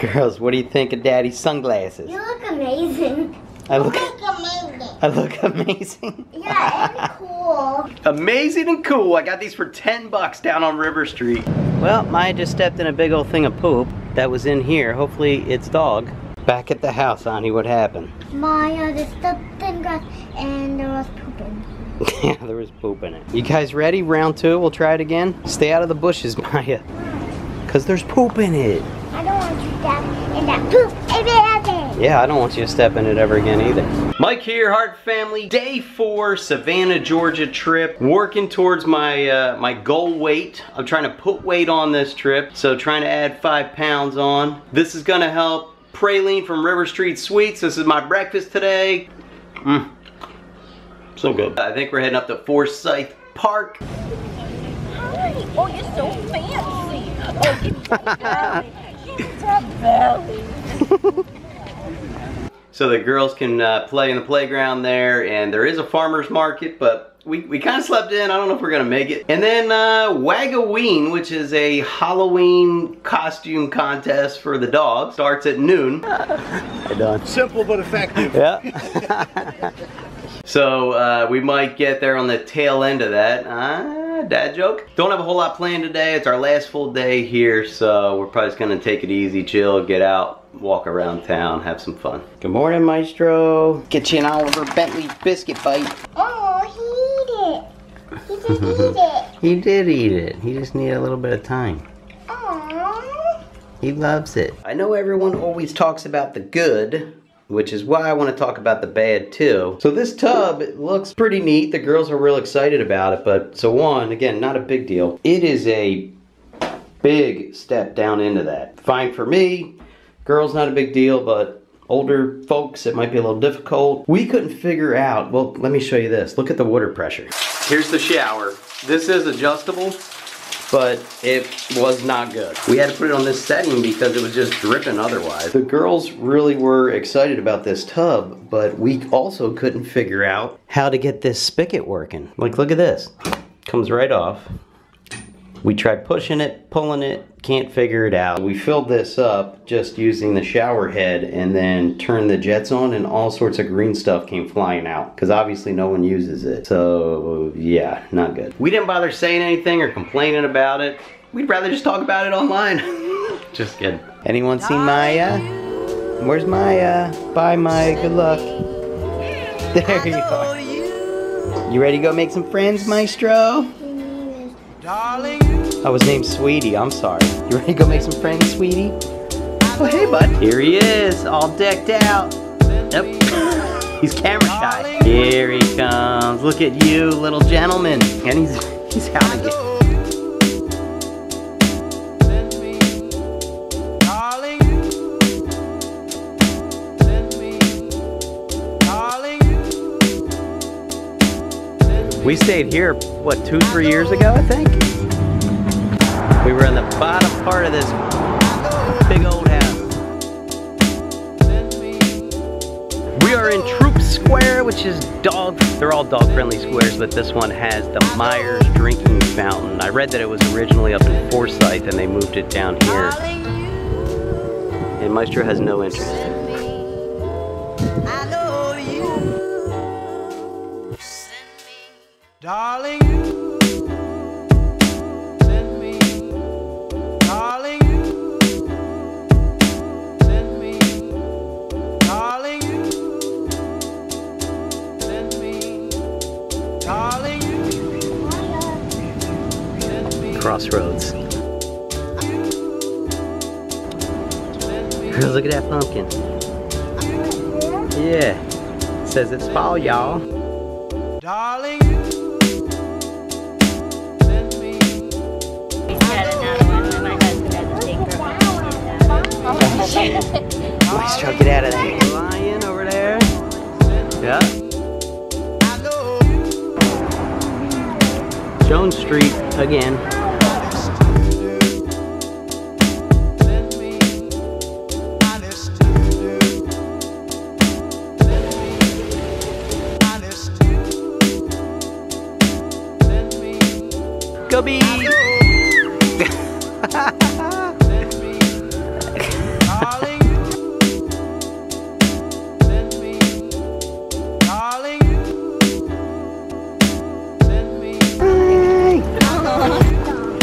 Girls, what do you think of Daddy's sunglasses? You look amazing. I look amazing. Amazing? Yeah, and cool. Amazing and cool. I got these for 10 bucks down on River Street. Well, Maya just stepped in a big old thing of poop that was in here. Hopefully it's dog. Back at the house, Ani, what happened? Maya just stepped in grass and there was poop in. Yeah, there was poop in it. You guys ready? Round 2, we'll try it again. Stay out of the bushes, Maya. Because there's poop in it. I don't want you to step in that poop ever. Yeah, I don't want you to step in it ever again either. Mike here, Hart family. Day 4, Savannah, Georgia trip. Working towards my my goal weight. I'm trying to put weight on this trip. So trying to add 5 pounds on. This is gonna help praline from River Street Sweets. This is my breakfast today. So good. I think we're heading up to Forsyth Park. Hi. Oh, you're so fancy. Oh, give me that belly. Give me that belly. So the girls can play in the playground there, and there is a farmer's market, but we kind of slept in. I don't know if we're gonna make it. And then Wag-O-Ween, which is a Halloween costume contest for the dogs, starts at noon. Hey, Don. Simple but effective. Yeah. So we might get there on the tail end of that. Dad joke. Don't have a whole lot planned today. It's our last full day here, so we're probably just gonna take it easy, chill, get out, walk around town, have some fun. Good morning, Maestro. Get you an Oliver Bentley biscuit bite. Oh, he ate it. He did eat it. He did eat it. He just needed a little bit of time. Aww. He loves it. I know everyone always talks about the good, which is why I want to talk about the bad too. So this tub, it looks pretty neat. The girls are real excited about it, but so one, again, not a big deal. It is a big step down into that. Fine for me. Girls, not a big deal, but older folks, it might be a little difficult. We couldn't figure out, well, let me show you this. Look at the water pressure. Here's the shower. This is adjustable, but it was not good. We had to put it on this setting because it was just dripping otherwise. The girls really were excited about this tub, but we also couldn't figure out how to get this spigot working. Like, look at this. Comes right off. We tried pushing it, pulling it, can't figure it out. We filled this up just using the shower head and then turned the jets on, and all sorts of green stuff came flying out because obviously no one uses it. So yeah, not good. We didn't bother saying anything or complaining about it. We'd rather just talk about it online. Just kidding. Anyone seen Maya? Where's Maya? Bye, Maya. Good luck. There you are. You ready to go make some friends, Maestro? I was named Sweetie, I'm sorry. You ready to go make some friends, Sweetie? Oh, hey, bud. Here he is, all decked out. Yep. He's camera shy. Here he comes. Look at you, little gentleman. And he's howling it. We stayed here, what, 2-3 years ago, I think? We were in the bottom part of this big old house. We are in Troop Square, which is they're all dog-friendly squares, but this one has the Myers drinking fountain. I read that it was originally up in Forsyth and they moved it down here. And Maestro has no interest. Darling, you send me. Darling, you send me. Darling, you send me. Darling, you send me. Crossroads. Girls, look at that pumpkin. Yeah. It says it's fall, y'all. Darling, Maestro, get out of there. Lion over there. Yeah. Jones Street again. Go Bees!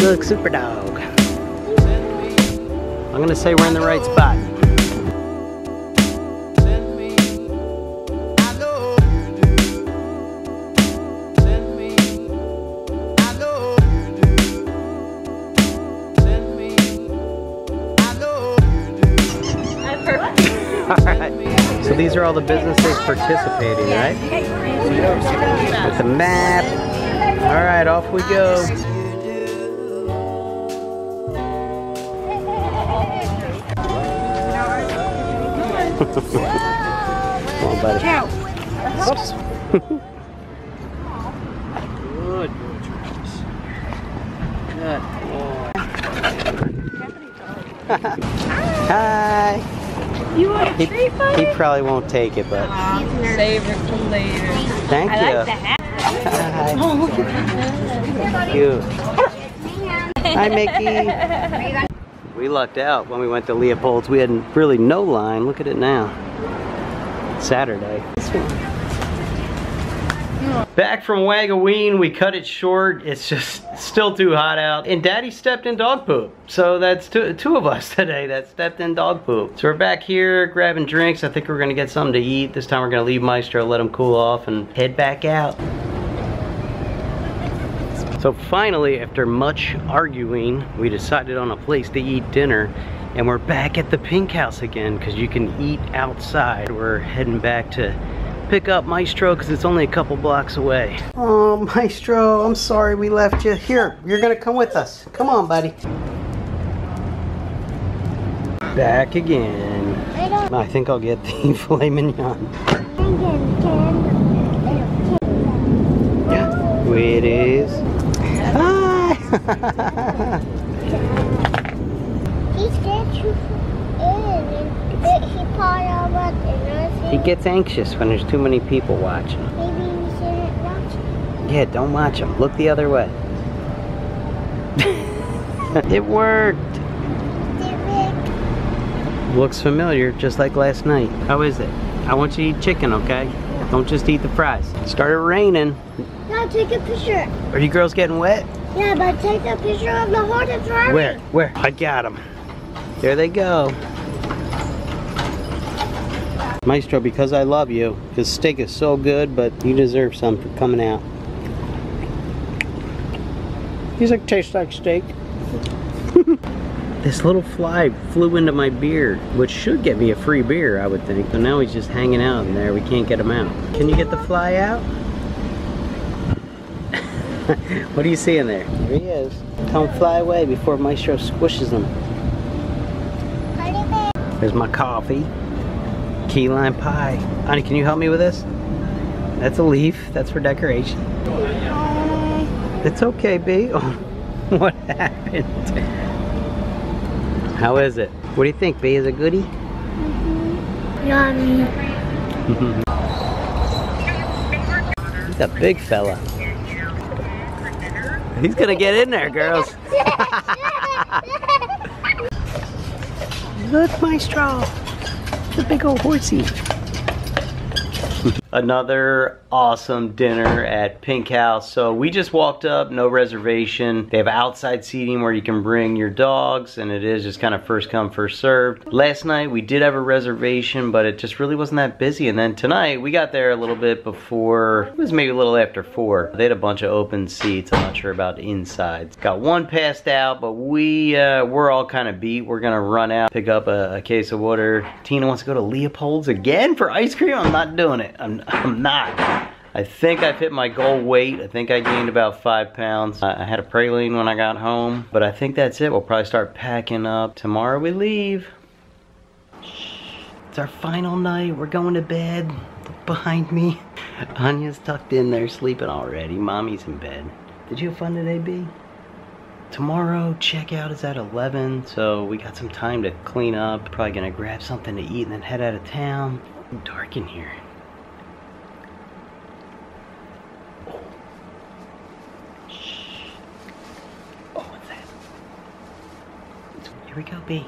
Look, super dog. I'm gonna say we're in the right spot. Alright, so these are all the businesses participating, right? With the map. Alright, off we go. Come on, buddy. Good boy, Travis. Good boy. Hi. You want a treat, buddy? He probably won't take it, but Save it for later. thank I you. like the hat. Hi. Cute. Hi, Mickey. We lucked out when we went to Leopold's. We had really no line. Look at it now. Saturday. Back from Wag-O-Ween, we cut it short. It's just still too hot out. And Daddy stepped in dog poop. So that's two of us today that stepped in dog poop. So we're back here grabbing drinks. I think we're gonna get something to eat. This time we're gonna leave Maestro, let him cool off, and head back out. So finally, after much arguing, we decided on a place to eat dinner. And we're back at the Pink House again because you can eat outside. We're heading back to pick up Maestro because it's only a couple blocks away. Oh, Maestro, I'm sorry we left you. Here, you're gonna come with us. Come on, buddy. Back again. I think I'll get the filet mignon. Yeah, it is. Hi! He scared you in. He part of it. He gets anxious when there's too many people watching. Maybe we shouldn't watch it. Yeah, don't watch him. Look the other way. It worked. Looks familiar, just like last night. How is it? I want you to eat chicken, okay? Don't just eat the fries. Started raining. Now take a picture. Are you girls getting wet? Yeah, but take a picture of the horse that's running. Where? Where? I got them. There they go. Maestro, because I love you, this steak is so good, but you deserve some for coming out. These like taste like steak. This little fly flew into my beard, which should get me a free beer, I would think. But now he's just hanging out in there. We can't get him out. Can you get the fly out? What do you see in there? There he is. Tell him fly away before Maestro squishes him. There's my coffee. Key lime pie. Honey, can you help me with this? That's a leaf. That's for decoration. It's okay, B. Oh, what happened? How is it? What do you think, B? Is it goodie? Yummy. He's a big fella. He's gonna get in there, girls. Look, Maestro. The big old horsey. Another awesome dinner at Pink House. So we just walked up, no reservation. They have outside seating where you can bring your dogs, and it is just kind of first come, first served. Last night we did have a reservation, but it just really wasn't that busy. And then tonight we got there a little bit before, it was maybe a little after 4. They had a bunch of open seats. I'm not sure about the insides. Got one passed out, but we're all kind of beat. We're gonna run out, pick up a case of water. Tina wants to go to Leopold's again for ice cream. I'm not doing it. I'm not. I think I've hit my goal weight. I think I gained about 5 pounds. I had a praline when I got home, but I think that's it. We'll probably start packing up. Tomorrow we leave. It's our final night. We're going to bed. Look behind me. Anya's tucked in there sleeping already. Mommy's in bed. Did you have fun today, B? Tomorrow checkout is at 11, so we got some time to clean up. Probably gonna grab something to eat and then head out of town. It's dark in here. Here we go, B.